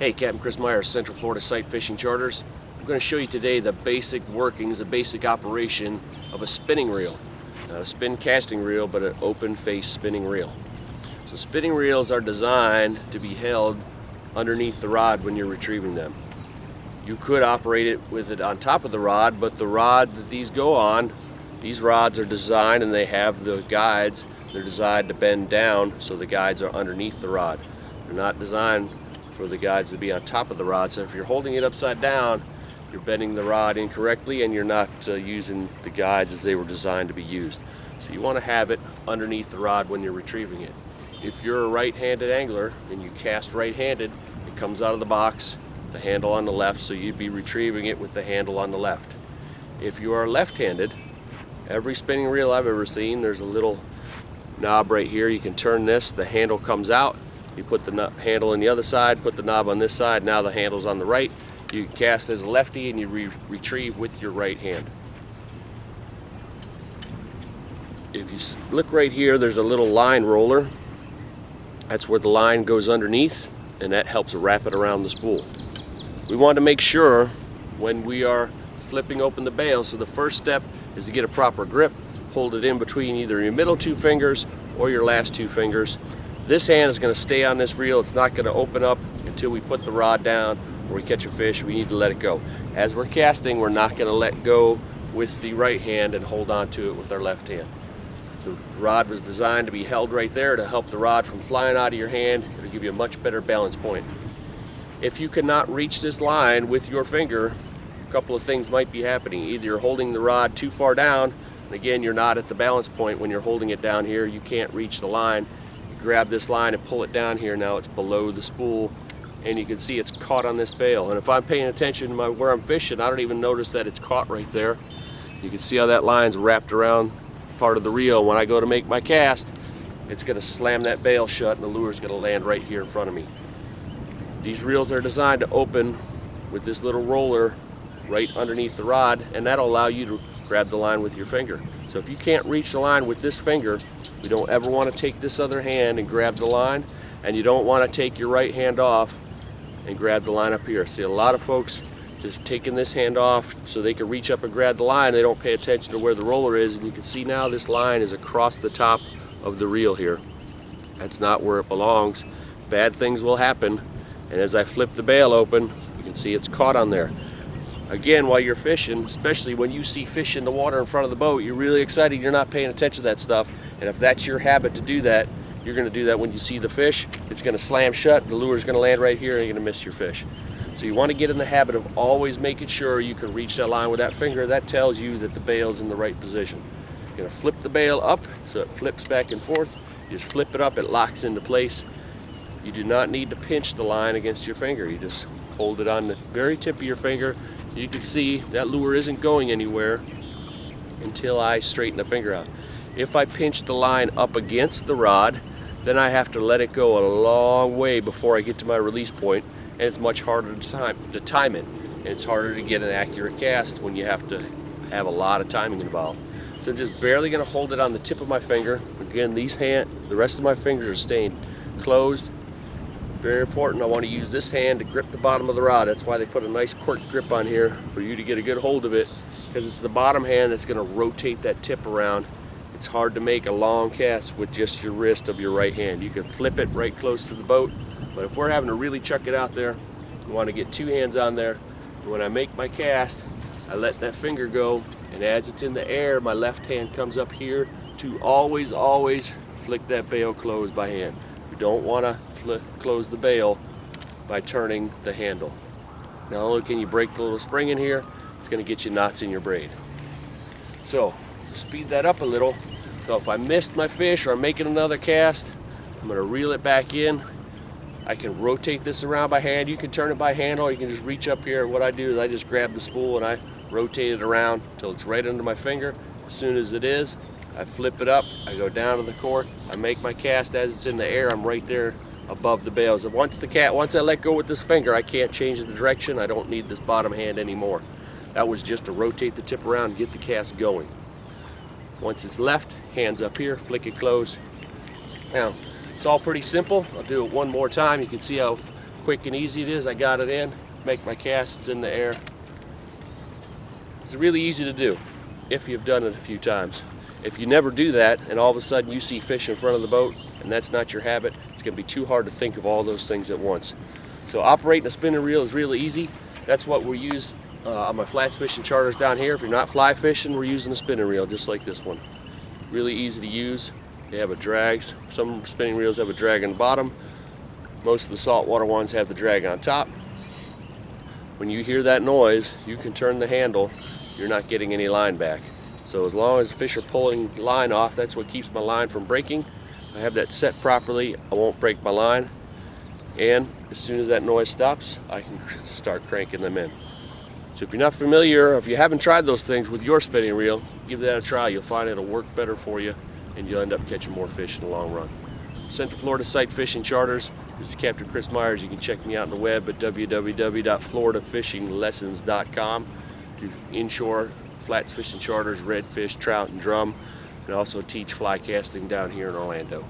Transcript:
Hey, Capt Chris Myers, Central Florida Sight Fishing Charters. I'm going to show you today the basic workings, the basic operation of a spinning reel. Not a spin casting reel, but an open face spinning reel. So spinning reels are designed to be held underneath the rod when you're retrieving them. You could operate it with it on top of the rod, but the rod that these go on, these rods are designed and they have the guides. They're designed to bend down so the guides are underneath the rod. They're not designed for the guides to be on top of the rod. So if you're holding it upside down, you're bending the rod incorrectly and you're not using the guides as they were designed to be used. So you want to have it underneath the rod when you're retrieving it. If you're a right-handed angler and you cast right-handed, it comes out of the box, the handle on the left, so you'd be retrieving it with the handle on the left. If you are left-handed, every spinning reel I've ever seen, there's a little knob right here. You can turn this, the handle comes out. You put the handle on the other side, put the knob on this side, now the handle's on the right. You can cast as a lefty and you retrieve with your right hand. If you look right here, there's a little line roller. That's where the line goes underneath, and that helps wrap it around the spool. We want to make sure when we are flipping open the bail, so the first step is to get a proper grip, hold it in between either your middle two fingers or your last two fingers. This hand is going to stay on this reel. It's not going to open up until we put the rod down or we catch a fish. We need to let it go. As we're casting, we're not going to let go with the right hand and hold on to it with our left hand. The rod was designed to be held right there to help the rod from flying out of your hand. It'll give you a much better balance point. If you cannot reach this line with your finger, a couple of things might be happening. Either you're holding the rod too far down, and again, you're not at the balance point when you're holding it down here. You can't reach the line. Grab this line and pull it down here. Now it's below the spool and you can see it's caught on this bail, and if I'm paying attention to where I'm fishing, I don't even notice that it's caught right there. You can see how that line's wrapped around part of the reel. When I go to make my cast, it's going to slam that bail shut and the lure's going to land right here in front of me. These reels are designed to open with this little roller right underneath the rod, and that'll allow you to grab the line with your finger. So if you can't reach the line with this finger, you don't ever want to take this other hand and grab the line, and you don't want to take your right hand off and grab the line up here. See a lot of folks just taking this hand off so they can reach up and grab the line. They don't pay attention to where the roller is, and you can see now this line is across the top of the reel here. That's not where it belongs. Bad things will happen, and as I flip the bail open, you can see it's caught on there. Again, while you're fishing, especially when you see fish in the water in front of the boat, you're really excited, you're not paying attention to that stuff. And if that's your habit to do that, you're going to do that when you see the fish. It's going to slam shut, the lure's going to land right here, and you're going to miss your fish. So you want to get in the habit of always making sure you can reach that line with that finger. That tells you that the bail's in the right position. You're going to flip the bail up so it flips back and forth. You just flip it up, it locks into place. You do not need to pinch the line against your finger. You just hold it on the very tip of your finger. You can see that lure isn't going anywhere until I straighten the finger out. If I pinch the line up against the rod, then I have to let it go a long way before I get to my release point, and it's much harder to time it. And it's harder to get an accurate cast when you have to have a lot of timing involved. So I'm just barely going to hold it on the tip of my finger. Again, the rest of my fingers are staying closed. Very important, I want to use this hand to grip the bottom of the rod. That's why they put a nice cork grip on here for you to get a good hold of it, because it's the bottom hand that's going to rotate that tip around. It's hard to make a long cast with just your wrist of your right hand. You can flip it right close to the boat, but if we're having to really chuck it out there, you want to get two hands on there. And when I make my cast, I let that finger go, and as it's in the air, my left hand comes up here to always flick that bail closed by hand. We don't want to close the bail by turning the handle. Not only can you break the little spring in here, it's going to get you knots in your braid. So to speed that up a little, so if I missed my fish or I'm making another cast, I'm going to reel it back in. I can rotate this around by hand. You can turn it by hand, or you can just reach up here. What I do is I just grab the spool and I rotate it around until it's right under my finger. As soon as it is, I flip it up, I go down to the cork, I make my cast. As it's in the air, I'm right there above the bails. And once I let go with this finger, I can't change the direction. I don't need this bottom hand anymore. That was just to rotate the tip around and get the cast going. Once it's left, hands up here, flick it closed. Now, it's all pretty simple. I'll do it one more time. You can see how quick and easy it is. I got it in, make my casts in the air. It's really easy to do if you've done it a few times. If you never do that and all of a sudden you see fish in front of the boat and that's not your habit, it's going to be too hard to think of all those things at once. So operating a spinning reel is really easy. That's what we use on my flats fishing charters down here. If you're not fly fishing, we're using a spinning reel just like this one. Really easy to use. They have a drag. Some spinning reels have a drag on the bottom. Most of the saltwater ones have the drag on top. When you hear that noise, you can turn the handle. You're not getting any line back. So as long as the fish are pulling line off, that's what keeps my line from breaking. I have that set properly, I won't break my line. And as soon as that noise stops, I can start cranking them in. So if you're not familiar, or if you haven't tried those things with your spinning reel, give that a try. You'll find it'll work better for you and you'll end up catching more fish in the long run. Central Florida Sight Fishing Charters. This is Capt Chris Myers. You can check me out on the web at www.floridafishinglessons.com. Do inshore flats fishing charters, redfish, trout, and drum, and also teach fly casting down here in Orlando.